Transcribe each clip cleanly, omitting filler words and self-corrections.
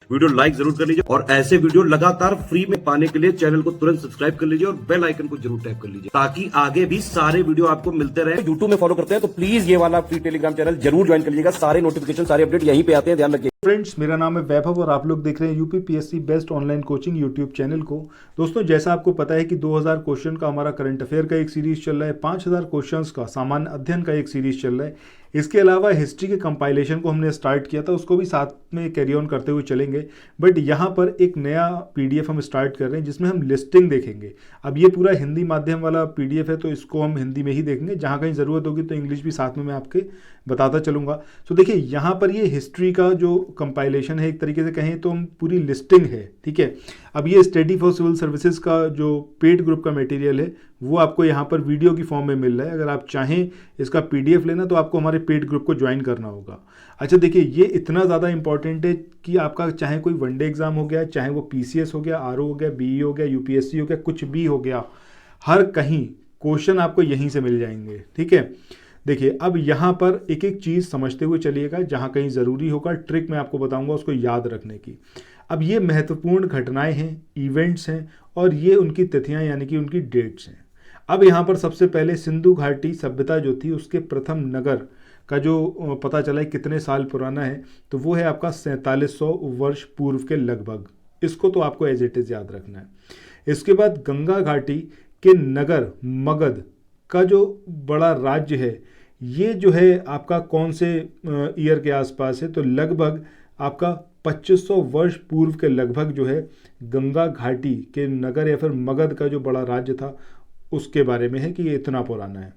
Video like जरूर कर लीजिए और ऐसे वीडियो लगातार फ्री में पाने के लिए चैनल को तुरंत सब्सक्राइब कर लीजिए और बेल आइकन को जरूर टैप कर लीजिए ताकि आगे भी सारे वीडियो आपको मिलते रहे। यूट्यूब में फॉलो करते हैं तो प्लीज ये वाला फ्री टेलीग्राम चैनल जरूर ज्वाइन कर लीजिएगा। सारे नोटिफिकेशन सारे अपडेट यहीं पे आते हैं, ध्यान रखिए। फ्रेंड्स, मेरा नाम है वैभव और आप लोग देख रहे हैं UPPSC best online coaching YouTube channel को। दोस्तों, जैसा आपको पता है कि 2000 क्वेश्चन का हमारा करंट अफेयर का एक सीरीज चल रहा है, 5000 क्वेश्चंस का सामान्य अध्ययन का एक सीरीज चल रहा है। इसके अलावा हिस्ट्री के कंपाइलेशन को हमने स्टार्ट किया था, उसको भी साथ में कैरी ऑन करते हुए चलेंगे। बट यहाँ पर एक नया पीडीएफ हम स्टार्ट कर रहे हैं जिसमें हम लिस्टिंग देखेंगे। अब ये पूरा हिंदी माध्यम वाला पीडीएफ है तो इसको हम हिंदी में ही देखेंगे, जहाँ कहीं ज़रूरत होगी तो इंग्लिश भी साथ में मैं आपके बताता चलूँगा। तो देखिए, यहाँ पर ये हिस्ट्री का जो कंपाइलेशन है, एक तरीके से कहें तो हम पूरी लिस्टिंग है, ठीक है। अब ये स्टडी फॉर सिविल सर्विसेज का जो पेड ग्रुप का मटेरियल है वो आपको यहाँ पर वीडियो की फॉर्म में मिल रहा है। अगर आप चाहें इसका पीडीएफ लेना तो आपको हमारे पेड ग्रुप को ज्वाइन करना होगा। अच्छा देखिए, ये इतना ज़्यादा इंपॉर्टेंट है कि आपका चाहे कोई वनडे एग्जाम हो गया, चाहे वो पीसीएस हो गया, आरओ हो गया, बीई हो गया, यूपीएससी हो गया, कुछ भी हो गया, हर कहीं क्वेश्चन आपको यहीं से मिल जाएंगे, ठीक है। देखिए, अब यहाँ पर एक एक चीज़ समझते हुए चलिएगा, जहाँ कहीं ज़रूरी होगा ट्रिक मैं आपको बताऊंगा उसको याद रखने की। अब ये महत्वपूर्ण घटनाएं हैं, इवेंट्स हैं और ये उनकी तिथियां यानी कि उनकी डेट्स हैं। अब यहाँ पर सबसे पहले सिंधु घाटी सभ्यता जो थी उसके प्रथम नगर का जो पता चला है कितने साल पुराना है, तो वो है आपका 4700 वर्ष पूर्व के लगभग। इसको तो आपको एज इट इज़ याद रखना है। इसके बाद गंगा घाटी के नगर मगध का जो बड़ा राज्य है, ये जो है आपका कौन से ईयर के आसपास है, तो लगभग आपका 2500 वर्ष पूर्व के लगभग जो है गंगा घाटी के नगर या फिर मगध का जो बड़ा राज्य था उसके बारे में है कि ये इतना पुराना है।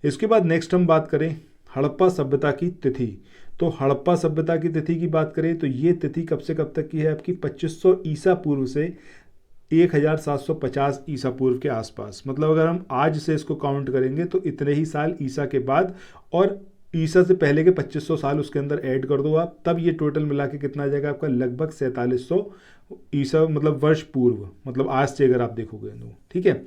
इसके बाद नेक्स्ट हम बात करें हड़प्पा सभ्यता की तिथि। तो हड़प्पा सभ्यता की तिथि की बात करें तो ये तिथि कब से कब तक की है आपकी 2500 ईसा पूर्व से 1750 ईसा पूर्व के आसपास। मतलब अगर हम आज से इसको काउंट करेंगे तो इतने ही साल ईसा के बाद और ईसा से पहले के 2500 साल उसके अंदर ऐड कर दो आप, तब ये टोटल मिला के कितना आ जाएगा आपका लगभग 4700 ईसा मतलब वर्ष पूर्व, मतलब आज से अगर आप देखोगे तो, ठीक है।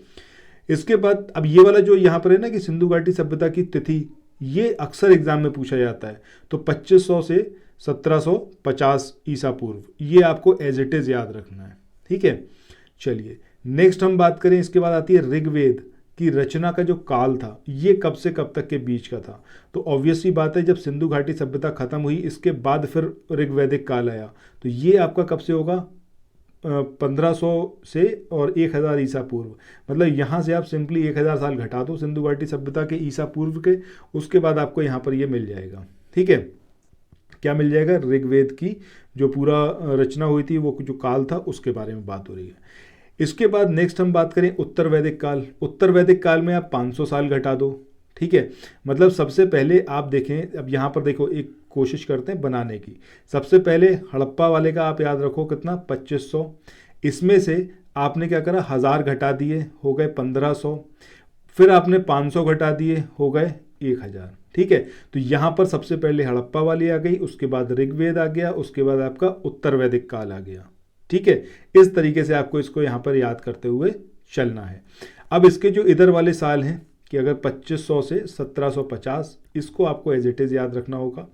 इसके बाद अब ये वाला जो यहाँ पर है ना कि सिंधु घाटी सभ्यता की तिथि, ये अक्सर एग्जाम में पूछा जाता है। तो 2500 से 1750 ईसा पूर्व, ये आपको एज इट इज़ याद रखना है, ठीक है। चलिए नेक्स्ट हम बात करें, इसके बाद आती है ऋग्वेद की रचना का जो काल था, ये कब से कब तक के बीच का था। तो ऑब्वियसली बात है, जब सिंधु घाटी सभ्यता खत्म हुई इसके बाद फिर ऋग्वैदिक काल आया, तो ये आपका कब से होगा 1500 से और 1000 ईसा पूर्व। मतलब यहाँ से आप सिंपली 1000 साल घटा दो सिंधु घाटी सभ्यता के ईसा पूर्व के, उसके बाद आपको यहाँ पर ये मिल जाएगा, ठीक है। क्या मिल जाएगा? ऋग्वेद की जो पूरा रचना हुई थी, वो जो काल था उसके बारे में बात हो रही है। इसके बाद नेक्स्ट हम बात करें उत्तर वैदिक काल। उत्तर वैदिक काल में आप 500 साल घटा दो, ठीक है। मतलब सबसे पहले आप देखें, अब यहाँ पर देखो एक कोशिश करते हैं बनाने की। सबसे पहले हड़प्पा वाले का आप याद रखो कितना 2500, इसमें से आपने क्या करा 1000 घटा दिए, हो गए 1500, फिर आपने 500 घटा दिए, हो गए 1000, ठीक है। तो यहाँ पर सबसे पहले हड़प्पा वाली आ गई, उसके बाद ऋग्वेद आ गया, उसके बाद आपका उत्तर वैदिक काल आ गया, ठीक है। इस तरीके से आपको इसको यहाँ पर याद करते हुए चलना है। अब इसके जो इधर वाले साल हैं कि अगर 2500 से 1750, इसको आपको एज इट इज़ याद रखना होगा।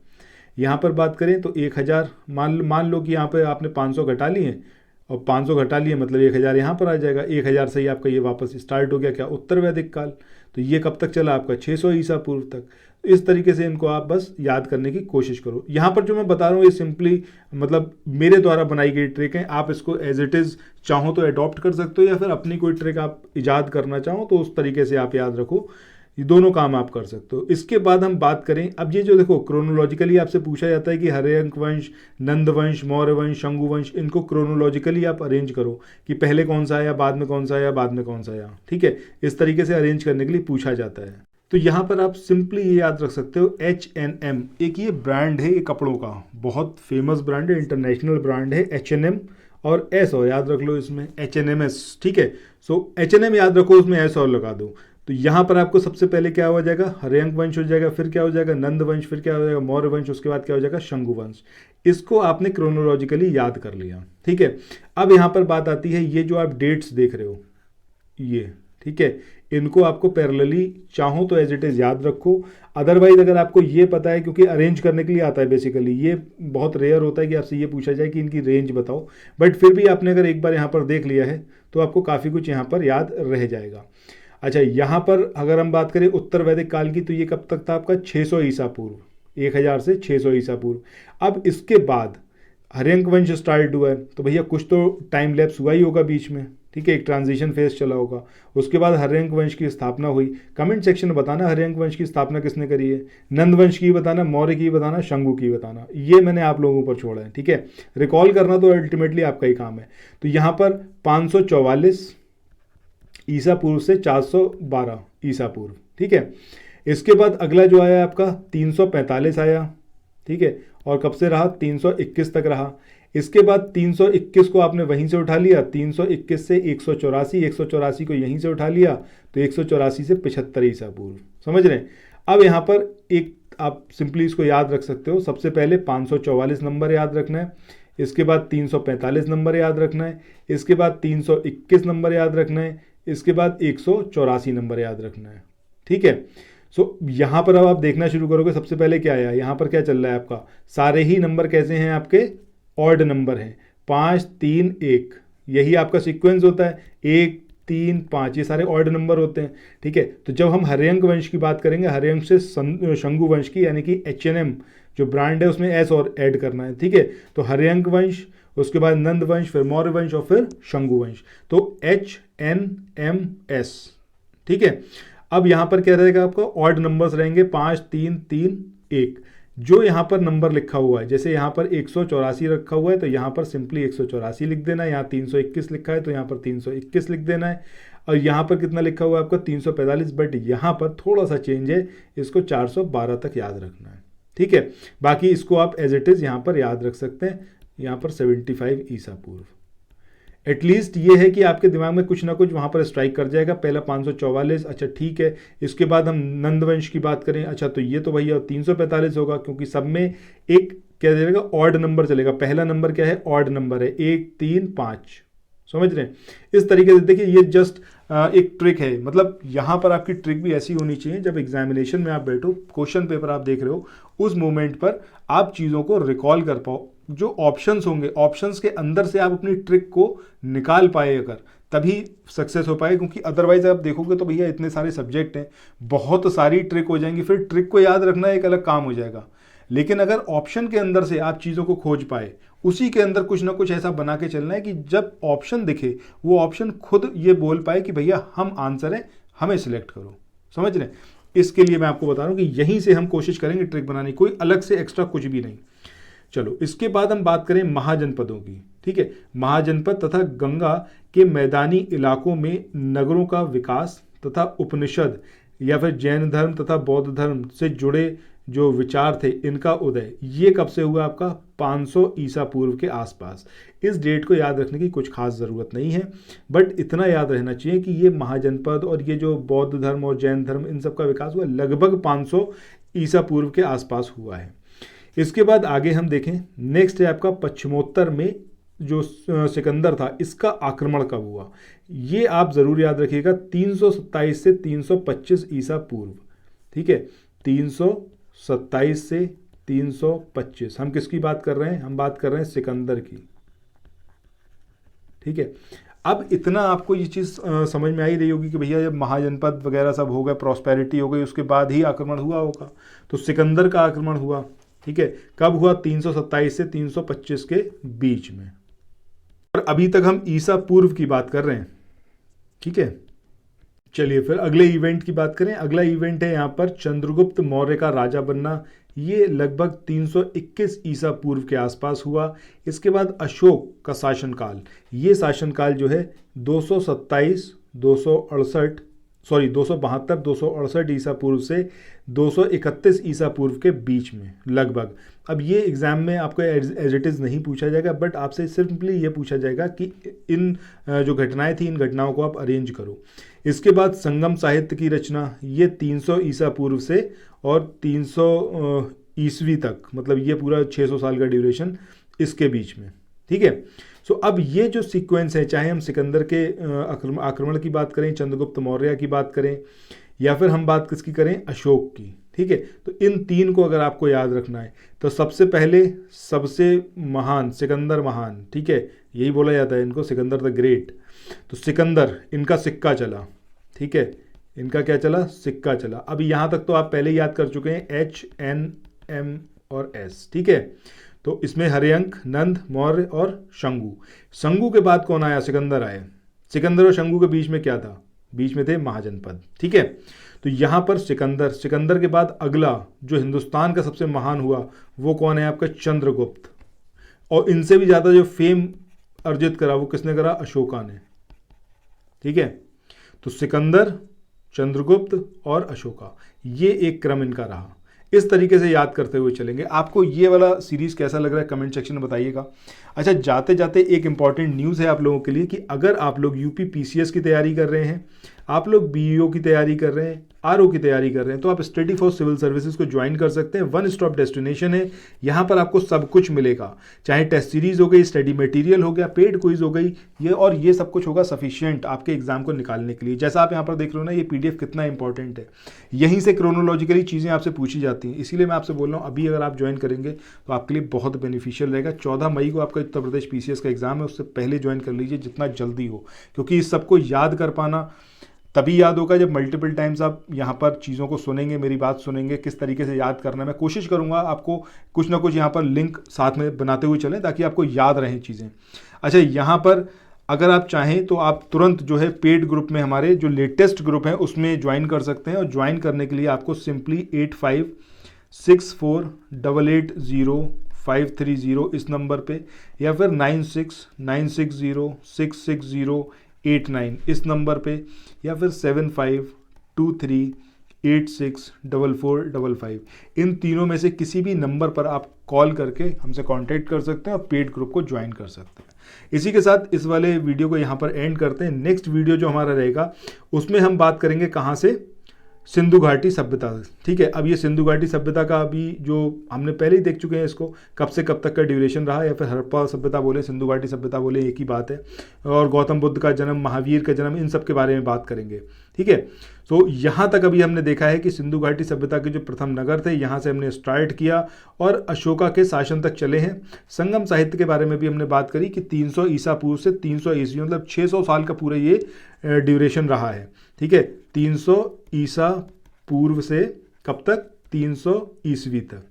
यहाँ पर बात करें तो 1000, मान लो कि यहाँ पे आपने 500 घटा लिए और 500 घटा लिए मतलब 1000 यहाँ पर आ जाएगा। 1000 से ही आपका ये वापस स्टार्ट हो गया क्या? उत्तर वैदिक काल। तो ये कब तक चला आपका? 600 ईसा पूर्व तक। इस तरीके से इनको आप बस याद करने की कोशिश करो। यहाँ पर जो मैं बता रहा हूँ ये सिंपली मतलब मेरे द्वारा बनाई गई ट्रिक है, आप इसको एज इट इज़ चाहो तो अडॉप्ट कर सकते हो या फिर अपनी कोई ट्रिक आप इजाद करना चाहो तो उस तरीके से आप याद रखो। ये दोनों काम आप कर सकते हो। इसके बाद हम बात करें, अब ये जो देखो क्रोनोलॉजिकली आपसे पूछा जाता है कि हर्यंक वंश, नंद वंश, मौर्य वंश, शंगु वंश, इनको क्रोनोलॉजिकली आप अरेंज करो कि पहले कौन सा आया, बाद में कौन सा आया, बाद में कौन सा आया, ठीक है। इस तरीके से अरेंज करने के लिए पूछा जाता है। तो यहाँ पर आप सिंपली ये याद रख सकते हो H&M, एक ये ब्रांड है, ये कपड़ों का बहुत फेमस ब्रांड है, इंटरनेशनल ब्रांड है H&M, और S और याद रख लो इसमें H&MS, ठीक है। सो H&M याद रखो, उसमें S और लगा दो। तो यहाँ पर आपको सबसे पहले क्या हो जाएगा? हर्यंक वंश हो जाएगा, फिर क्या हो जाएगा? नंद वंश, फिर क्या हो जाएगा? मौर्य वंश, उसके बाद क्या हो जाएगा? शंगु वंश। इसको आपने क्रोनोलॉजिकली याद कर लिया, ठीक है। अब यहाँ पर बात आती है, ये जो आप डेट्स देख रहे हो ये, ठीक है, इनको आपको पैरेलली चाहो तो एज इट इज़ याद रखो। अदरवाइज अगर आपको ये पता है, क्योंकि अरेंज करने के लिए आता है बेसिकली, ये बहुत रेयर होता है कि आपसे ये पूछा जाए कि इनकी रेंज बताओ, बट फिर भी आपने अगर एक बार यहाँ पर देख लिया है तो आपको काफ़ी कुछ यहाँ पर याद रह जाएगा। अच्छा, यहाँ पर अगर हम बात करें उत्तर वैदिक काल की, तो ये कब तक था आपका 600 ईसा पूर्व, 1000 से 600 ईसा पूर्व। अब इसके बाद हर्यंक वंश स्टार्ट हुआ है, तो भैया कुछ तो टाइम लैप्स हुआ ही होगा बीच में, ठीक है, एक ट्रांजिशन फेज चला होगा। उसके बाद हर्यंक वंश की स्थापना हुई। कमेंट सेक्शन में बताना हर्यंक वंश की स्थापना किसने करी है, नंद वंश की बताना, मौर्य की बताना, शंगु की बताना, ये मैंने आप लोगों पर छोड़ा है, ठीक है। रिकॉल करना तो अल्टीमेटली आपका ही काम है। तो यहाँ पर 544 ईसा पूर्व से 412 ईसा पूर्व, ठीक है। इसके बाद अगला जो आया आपका 345 आया, ठीक है, और कब से रहा, 321 तक रहा। इसके बाद 321 को आपने वहीं से उठा लिया, 321 से 184, 184 को यहीं से उठा लिया, तो 184 से 75 ईसा पूर्व, समझ रहे हैं। अब यहाँ पर एक आप सिंपली इसको याद रख सकते हो। सबसे पहले 544 नंबर याद रखना है, इसके बाद 345 नंबर याद रखना है, इसके बाद 321 नंबर याद रखना है, इसके बाद 184 नंबर याद रखना है, ठीक है। सो यहाँ पर अब आप देखना शुरू करोगे, सबसे पहले क्या आया, यहाँ पर क्या चल रहा है आपका, सारे ही नंबर कैसे हैं आपके, ऑड नंबर हैं, 5 3 1, यही आपका सीक्वेंस होता है, 1 3 5, ये सारे ऑड नंबर होते हैं, ठीक है। तो जब हम हर्यंक वंश की बात करेंगे, हर्यंक से शंगु वंश की, यानी कि H&M जो ब्रांड है उसमें एस और ऐड करना है, ठीक है। तो हर्यंक वंश, उसके बाद नंद वंश, फिर मौर्य वंश और फिर शंगु वंश, तो HNMS, ठीक है। अब यहाँ पर क्या रहेगा आपका, ऑड नंबर्स रहेंगे, 5 3 3 1। जो यहाँ पर नंबर लिखा हुआ है, जैसे यहाँ पर 184 रखा हुआ है, तो यहाँ पर सिंपली 184 लिख देना है। यहाँ 321 लिखा है तो यहाँ पर 321 लिख देना है। और यहाँ पर कितना लिखा हुआ है आपका, 345, बट यहाँ पर थोड़ा सा चेंज है, इसको 412 तक याद रखना है, ठीक है। बाकी इसको आप एज इट इज़ यहाँ पर याद रख सकते हैं, यहाँ पर 75 ईसा पूर्व। एटलीस्ट ये है कि आपके दिमाग में कुछ ना कुछ वहाँ पर स्ट्राइक कर जाएगा। पहला 544, अच्छा ठीक है। इसके बाद हम नंदवंश की बात करें, अच्छा तो ये तो भैया 345 होगा, क्योंकि सब में एक क्या चलेगा, ऑड नंबर चलेगा। पहला नंबर क्या है, ऑड नंबर है, 1 3 5, समझ रहे हैं। इस तरीके से देखिए, ये जस्ट एक ट्रिक है, मतलब यहाँ पर आपकी ट्रिक भी ऐसी होनी चाहिए, जब एग्जामिनेशन में आप बैठो, क्वेश्चन पेपर आप देख रहे हो, उस मोमेंट पर आप चीज़ों को रिकॉल कर पाओ। जो ऑप्शंस होंगे, ऑप्शंस के अंदर से आप अपनी ट्रिक को निकाल पाए अगर, तभी सक्सेस हो पाए। क्योंकि अदरवाइज आप देखोगे तो भैया इतने सारे सब्जेक्ट हैं, बहुत सारी ट्रिक हो जाएंगी, फिर ट्रिक को याद रखना एक अलग काम हो जाएगा। लेकिन अगर ऑप्शन के अंदर से आप चीज़ों को खोज पाए, उसी के अंदर कुछ ना कुछ ऐसा बना के चलना है कि जब ऑप्शन दिखे, वो ऑप्शन खुद ये बोल पाए कि भैया हम आंसर है, हमें सिलेक्ट करो, समझ रहे हैं। इसके लिए मैं आपको बता रहा हूँ कि यहीं से हम कोशिश करेंगे ट्रिक बनाने की, कोई अलग से एक्स्ट्रा कुछ भी नहीं। चलो, इसके बाद हम बात करें महाजनपदों की, ठीक है। महाजनपद तथा गंगा के मैदानी इलाकों में नगरों का विकास तथा उपनिषद या फिर जैन धर्म तथा बौद्ध धर्म से जुड़े जो विचार थे, इनका उदय, ये कब से हुआ आपका, 500 ईसा पूर्व के आसपास। इस डेट को याद रखने की कुछ खास ज़रूरत नहीं है, बट इतना याद रहना चाहिए कि ये महाजनपद और ये जो बौद्ध धर्म और जैन धर्म, इन सब का विकास हुआ लगभग 500 ईसा पूर्व के आसपास हुआ है। इसके बाद आगे हम देखें, नेक्स्ट है आपका पश्चिमोत्तर में जो सिकंदर था, इसका आक्रमण कब हुआ, ये आप ज़रूर याद रखिएगा, 327 से 325 ईसा पूर्व, ठीक है। 327 से 325, हम किसकी बात कर रहे हैं, हम बात कर रहे हैं सिकंदर की, ठीक है। अब इतना आपको ये चीज़ समझ में आई रही होगी कि भैया जब महाजनपद वगैरह सब हो गए, प्रॉस्पेरिटी हो गई, उसके बाद ही आक्रमण हुआ होगा। तो सिकंदर का आक्रमण हुआ, ठीक है, कब हुआ, 327 से 325 के बीच में। और अभी तक हम ईसा पूर्व की बात कर रहे हैं, ठीक है। चलिए फिर अगले इवेंट की बात करें। अगला इवेंट है यहाँ पर चंद्रगुप्त मौर्य का राजा बनना। ये लगभग 321 ईसा पूर्व के आसपास हुआ। इसके बाद अशोक का शासनकाल, ये शासनकाल जो है 227 268 ईसा पूर्व से 231 ईसा पूर्व के बीच में लगभग। अब ये एग्जाम में आपको एज इट इज़ नहीं पूछा जाएगा, बट आपसे सिंपली ये पूछा जाएगा कि इन जो घटनाएं थी, इन घटनाओं को आप अरेंज करो। इसके बाद संगम साहित्य की रचना, ये 300 ईसा पूर्व से और 300 ईस्वी तक, मतलब ये पूरा 600 साल का ड्यूरेशन इसके बीच में, ठीक है। सो अब ये जो सीक्वेंस है, चाहे हम सिकंदर के आक्रमण की बात करें, चंद्रगुप्त मौर्य की बात करें, या फिर हम बात किसकी करें, अशोक की, ठीक है। तो इन तीन को अगर आपको याद रखना है तो सबसे पहले सबसे महान सिकंदर महान, ठीक है, यही बोला जाता है इनको, सिकंदर द ग्रेट। तो सिकंदर, इनका सिक्का चला, ठीक है, इनका क्या चला, सिक्का चला। अब यहाँ तक तो आप पहले ही याद कर चुके हैं, H N M और S, ठीक है। तो इसमें हर्यंक, नंद, मौर्य और शंगु। शंगु के बाद कौन आया, सिकंदर आए। सिकंदर और शंगु के बीच में क्या था, बीच में थे महाजनपद, ठीक है। तो यहाँ पर सिकंदर, सिकंदर के बाद अगला जो हिंदुस्तान का सबसे महान हुआ वो कौन है आपका, चंद्रगुप्त। और इनसे भी ज़्यादा जो फेम अर्जित करा वो किसने करा, अशोका ने, ठीक है। तो सिकंदर, चंद्रगुप्त और अशोका, ये एक क्रम इनका रहा। इस तरीके से याद करते हुए चलेंगे। आपको ये वाला सीरीज़ कैसा लग रहा है कमेंट सेक्शन में बताइएगा। अच्छा, जाते जाते एक इंपॉर्टेंट न्यूज़ है आप लोगों के लिए कि अगर आप लोग यूपी पीसीएस की तैयारी कर रहे हैं, आप लोग बीईओ की तैयारी कर रहे हैं, आरओ की तैयारी कर रहे हैं, तो आप स्टडी फॉर सिविल सर्विसेज को ज्वाइन कर सकते हैं। वन स्टॉप डेस्टिनेशन है, यहाँ पर आपको सब कुछ मिलेगा, चाहे टेस्ट सीरीज हो गई, स्टडी मटेरियल हो गया, पेड क्विज हो गई, ये सब कुछ होगा सफिशिएंट आपके एग्जाम को निकालने के लिए। जैसा आप यहाँ पर देख रहे हो ना, ये पीडीएफ कितना इंपॉर्टेंट है, यहीं से क्रोनोलॉजिकली चीज़ें आपसे पूछी जाती हैं। इसीलिए मैं आपसे बोल रहा हूँ, अभी अगर आप ज्वाइन करेंगे तो आपके लिए बहुत बेनिफिशियल रहेगा। 14 मई को आपका उत्तर प्रदेश पीसीएस का एग्जाम है, उससे पहले ज्वाइन कर लीजिए जितना जल्दी हो, क्योंकि इस सबको याद कर पाना तभी याद होगा जब मल्टीपल टाइम्स आप यहाँ पर चीज़ों को सुनेंगे, मेरी बात सुनेंगे, किस तरीके से याद करना है। मैं कोशिश करूँगा आपको कुछ ना कुछ यहाँ पर लिंक साथ में बनाते हुए चलें ताकि आपको याद रहें चीज़ें। अच्छा, यहाँ पर अगर आप चाहें तो आप तुरंत जो है पेड ग्रुप में, हमारे जो लेटेस्ट ग्रुप है उसमें ज्वाइन कर सकते हैं। और ज्वाइन करने के लिए आपको सिंपली 8564880530 इस नंबर पे, या फिर 9696066089 इस नंबर पे, या फिर 7523864455 इन तीनों में से किसी भी नंबर पर आप कॉल करके हमसे कांटेक्ट कर सकते हैं और पेड ग्रुप को ज्वाइन कर सकते हैं। इसी के साथ इस वाले वीडियो को यहाँ पर एंड करते हैं। नेक्स्ट वीडियो जो हमारा रहेगा उसमें हम बात करेंगे कहाँ से, सिंधु घाटी सभ्यता, ठीक है। अब ये सिंधु घाटी सभ्यता का अभी जो हमने पहले ही देख चुके हैं, इसको कब से कब तक का ड्यूरेशन रहा, या फिर हड़प्पा सभ्यता बोले, सिंधु घाटी सभ्यता बोले, एक ही बात है। और गौतम बुद्ध का जन्म, महावीर का जन्म, इन सब के बारे में बात करेंगे, ठीक है। तो यहाँ तक अभी हमने देखा है कि सिंधु घाटी सभ्यता के जो प्रथम नगर थे, यहाँ से हमने स्टार्ट किया और अशोका के शासन तक चले हैं। संगम साहित्य के बारे में भी हमने बात करी कि 300 ईसा पूर्व से 300 ईस्वी, मतलब 600 साल का पूरा ये ड्यूरेशन रहा है, ठीक है। 300 ईसा पूर्व से कब तक, 300 ईस्वी तक।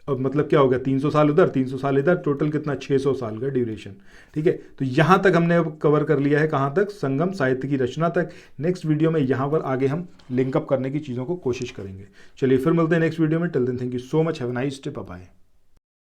अब मतलब क्या हो गया, 300 साल उधर, 300 साल इधर, टोटल कितना, 600 साल का ड्यूरेशन, ठीक है। तो यहाँ तक हमने अब कवर कर लिया है, कहाँ तक, संगम साहित्य की रचना तक। नेक्स्ट वीडियो में यहाँ पर आगे हम लिंकअप करने की चीज़ों को कोशिश करेंगे। चलिए फिर मिलते हैं नेक्स्ट वीडियो में। Till then thank you so much, have a nice day, bye bye.